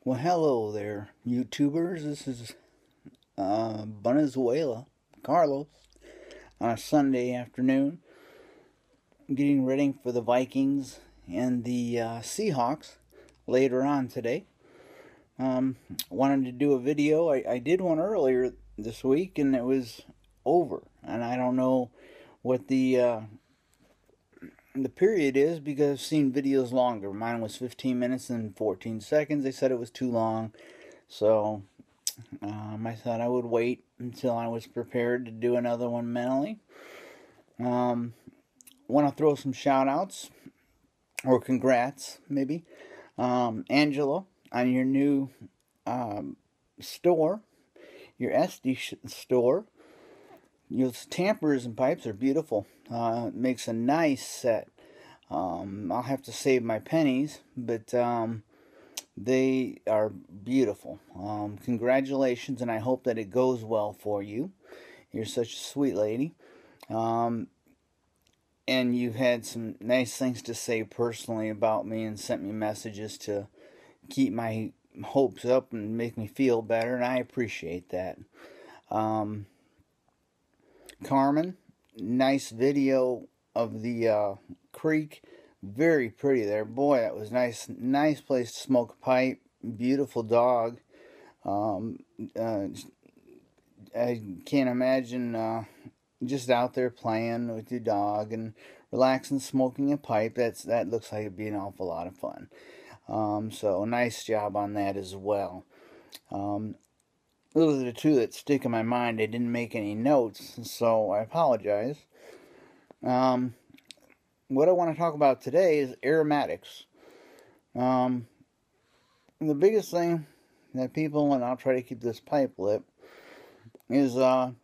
Well, hello there, YouTubers. This is Venezuela, Carlos, on a Sunday afternoon, getting ready for the Vikings and the Seahawks later on today. Wanted to do a video. I did one earlier this week, and it was over. And I don't know what the period is because I've seen videos longer. Mine was 15 minutes and 14 seconds. They said it was too long, so I thought I would wait until I was prepared to do another one mentally. Want to throw some shout outs or congrats, maybe. Angela, on your new store, your SD store. Your tampers and pipes are beautiful. It makes a nice set. I'll have to save my pennies, but they are beautiful. Congratulations, and I hope that it goes well for you. You're such a sweet lady. And you've had some nice things to say personally about me and sent me messages to keep my hopes up and make me feel better, and I appreciate that. Carmen, nice video of the creek. Very pretty there. Boy, that was nice. Nice place to smoke a pipe. Beautiful dog. I can't imagine just out there playing with your dog and relaxing, smoking a pipe. That looks like it'd be an awful lot of fun. So nice job on that as well. Those are the two that stick in my mind. I didn't make any notes, so I apologize. What I want to talk about today is aromatics. The biggest thing that people, and I'll try to keep this pipe lit, is that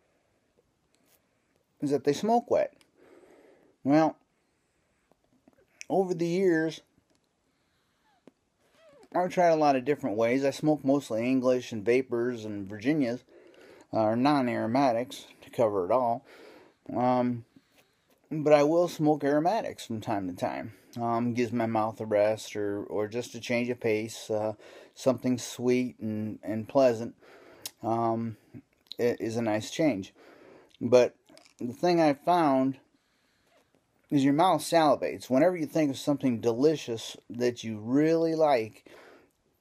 they smoke wet. Well, over the years, I've tried a lot of different ways. I smoke mostly English and vapors and Virginias, or non-aromatics, to cover it all. But I will smoke aromatics from time to time. Gives my mouth a rest, or just a change of pace. Something sweet and pleasant it is a nice change. But the thing I found is your mouth salivates. Whenever you think of something delicious that you really like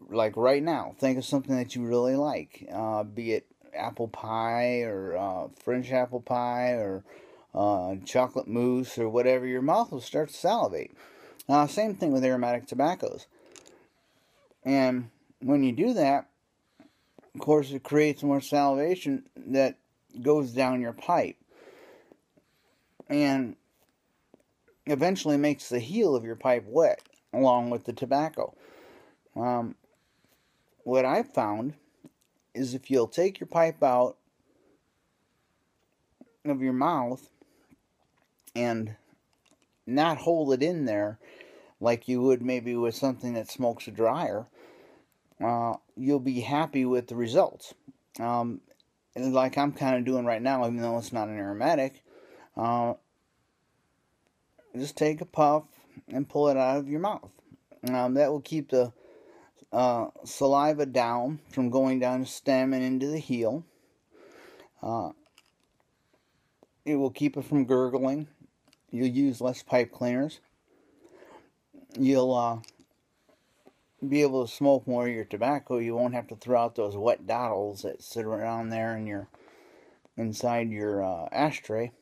right now, think of something that you really like, be it apple pie or French apple pie or chocolate mousse or whatever, your mouth will start to salivate. Same thing with aromatic tobaccos. And when you do that, of course, it creates more salivation that goes down your pipe. And eventually makes the heel of your pipe wet, along with the tobacco. What I've found is if you'll take your pipe out of your mouth and not hold it in there like you would maybe with something that smokes a dryer, you'll be happy with the results. Like I'm kind of doing right now, even though it's not an aromatic. Just take a puff and pull it out of your mouth. That will keep the saliva down from going down the stem and into the heel. It will keep it from gurgling. You'll use less pipe cleaners. You'll be able to smoke more of your tobacco. You won't have to throw out those wet dottles that sit around there in inside your ashtray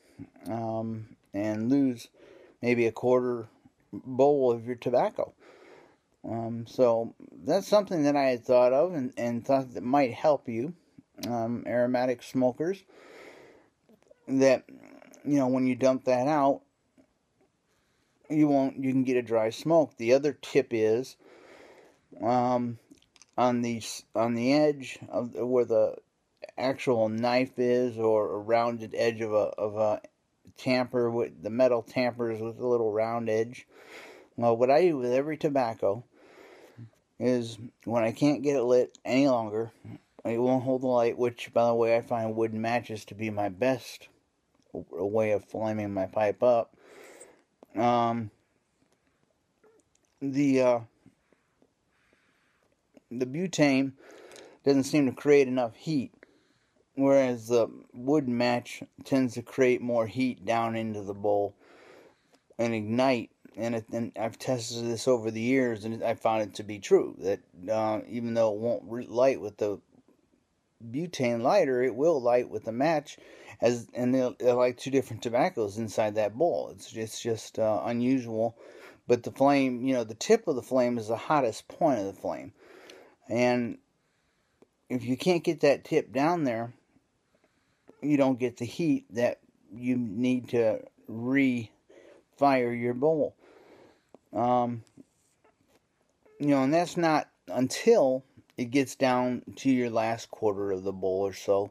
and lose maybe a quarter bowl of your tobacco. So that's something that I had thought of and thought that might help you, aromatic smokers, that, when you dump that out, you can get a dry smoke. The other tip is, on the edge of where the actual knife is, or a rounded edge of a tamper, with the metal tampers with a little round edge. Well, what I do with every tobacco is, when I can't get it lit any longer, it won't hold the light, which, by the way, I find wooden matches to be my best way of flaming my pipe up. The the butane doesn't seem to create enough heat, whereas the wood match tends to create more heat down into the bowl and ignite. And I've tested this over the years, and I found it to be true, that even though it won't light with the butane lighter, it will light with the match, and they're like two different tobaccos inside that bowl. It's just unusual. But the flame, the tip of the flame is the hottest point of the flame. And if you can't get that tip down there, you don't get the heat that you need to re-fire your bowl. And that's not until it gets down to your last quarter of the bowl or so.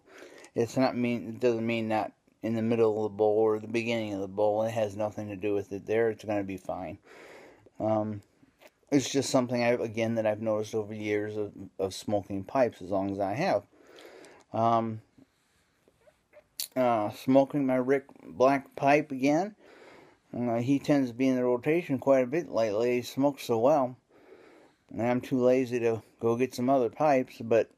It doesn't mean not in the middle of the bowl or the beginning of the bowl. It has nothing to do with it there. It's going to be fine. It's just something that I've noticed over years of smoking pipes, as long as I have. Smoking my Rick Black pipe again. He tends to be in the rotation quite a bit lately. He smokes so well. And I'm too lazy to go get some other pipes, but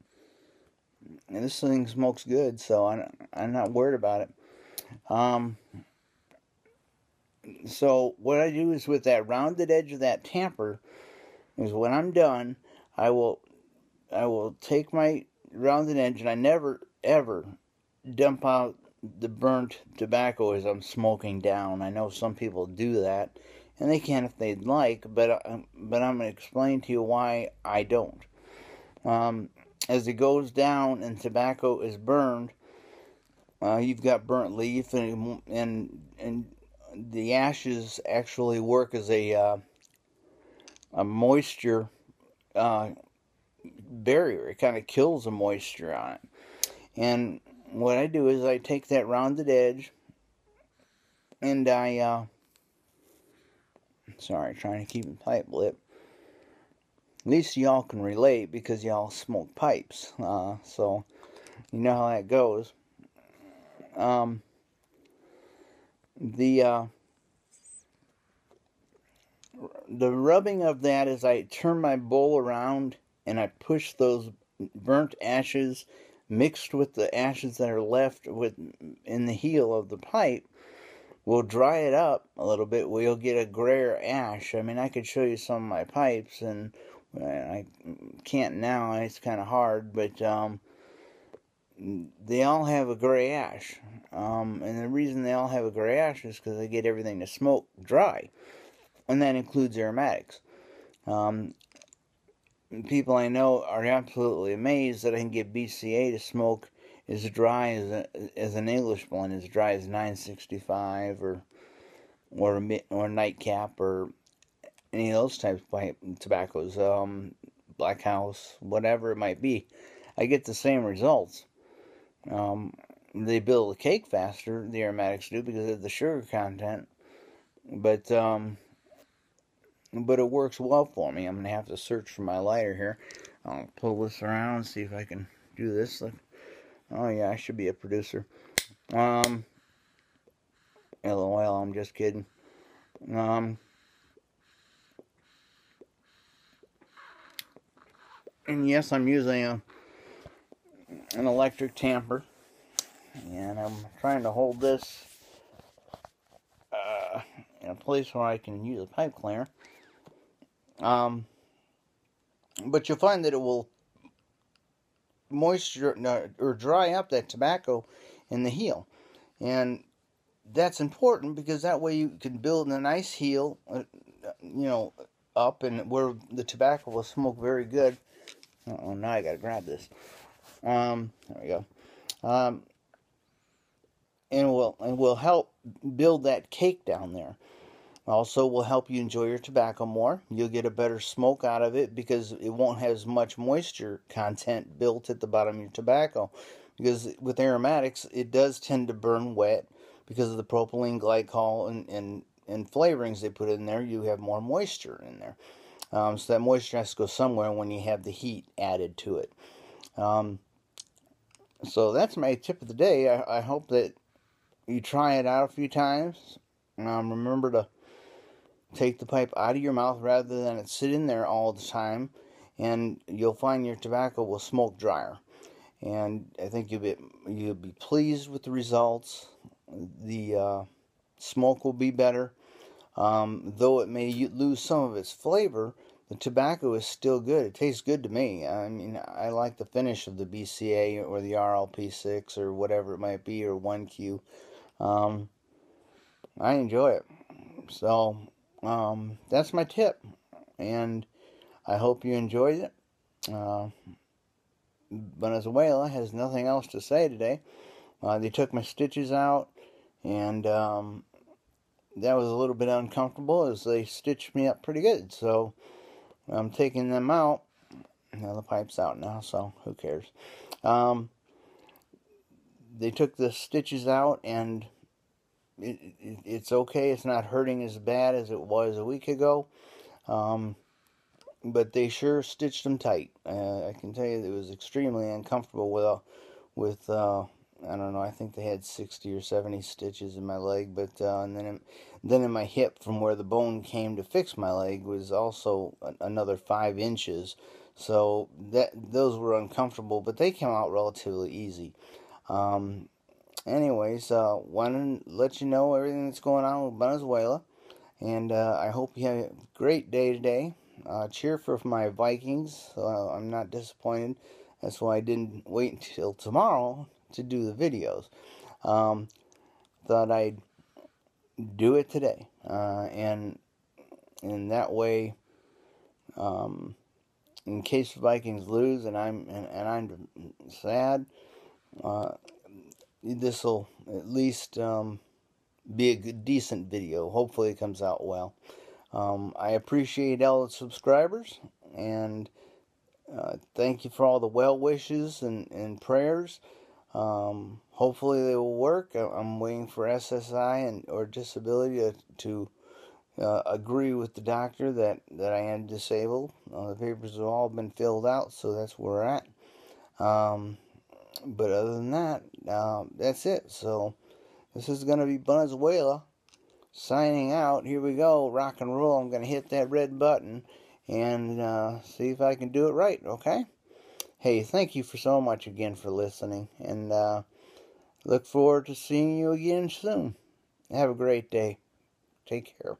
this thing smokes good, so I'm not worried about it. So what I do is, with that rounded edge of that tamper, is when I'm done, I will take my rounded edge, and I never ever dump out the burnt tobacco as I'm smoking down. I know some people do that, and they can if they'd like, but I'm going to explain to you why I don't. As it goes down and tobacco is burned, you've got burnt leaf, and the ashes actually work as a moisture barrier. It kind of kills the moisture on it. And what I do is I take that rounded edge, and trying to keep the pipe lit. At least y'all can relate, because y'all smoke pipes, so you know how that goes. The rubbing of that is, I turn my bowl around and I push those burnt ashes mixed with the ashes that are left in the heel of the pipe, will dry it up a little bit. We'll get a grayer ash. I mean, I could show you some of my pipes, and I can't now. It's kind of hard, but they all have a gray ash. And the reason they all have a gray ash is because they get everything to smoke dry, and that includes aromatics. People I know are absolutely amazed that I can get BCA to smoke as dry as an English blend, as dry as 965 or Nightcap or any of those types of tobaccos, Black House, whatever it might be. I get the same results. They build a cake faster, the aromatics do, because of the sugar content, but it works well for me. I'm going to have to search for my lighter here. I'll pull this around and see if I can do this. Oh yeah, I should be a producer. LOL, I'm just kidding. And yes, I'm using an electric tamper, and I'm trying to hold this in a place where I can use a pipe cleaner. But you'll find that it will moisture or dry up that tobacco in the heel, and that's important, because that way you can build a nice heel, up, and where the tobacco will smoke very good. Oh, now I gotta grab this. There we go. And will help build that cake down there. Also will help you enjoy your tobacco more. You'll get a better smoke out of it, because it won't have as much moisture content built at the bottom of your tobacco. Because with aromatics, it does tend to burn wet because of the propylene glycol and flavorings they put in there. You have more moisture in there. So that moisture has to go somewhere when you have the heat added to it. So that's my tip of the day. I hope that you try it out a few times. Remember to take the pipe out of your mouth rather than it sit in there all the time. and you'll find your tobacco will smoke drier. And I think you'll be pleased with the results. The smoke will be better. Though it may lose some of its flavor, the tobacco is still good. It tastes good to me. I mean, I like the finish of the BCA or the RLP6 or whatever it might be, or 1Q. I enjoy it. So, that's my tip. And I hope you enjoyed it. Venezuela has nothing else to say today. They took my stitches out, and that was a little bit uncomfortable as they stitched me up pretty good. So I'm taking them out. Now the pipe's out now, so who cares? They took the stitches out, and it's okay. It's not hurting as bad as it was a week ago. But they sure stitched them tight. I can tell you it was extremely uncomfortable with I don't know, I think they had 60 or 70 stitches in my leg, but and then in my hip from where the bone came to fix my leg was also another 5 inches. So those were uncomfortable, but they came out relatively easy. Anyways, wanted to let you know everything that's going on with Venezuela, and I hope you have a great day today. Cheer for my Vikings. I'm not disappointed. That's why I didn't wait until tomorrow to do the videos. Thought I'd do it today, and in that way, in case the Vikings lose and I'm sad, this will at least be a decent video. Hopefully, it comes out well. I appreciate all the subscribers, and thank you for all the well wishes and prayers. Hopefully they will work. I'm waiting for SSI or disability to agree with the doctor that I am disabled. The papers have all been filled out, so that's where we're at. But other than that, that's it. So this is going to be Venezuela signing out. Here we go. Rock and roll. I'm going to hit that red button and see if I can do it right, okay? Hey, thank you for so much again for listening, and look forward to seeing you again soon. Have a great day. Take care.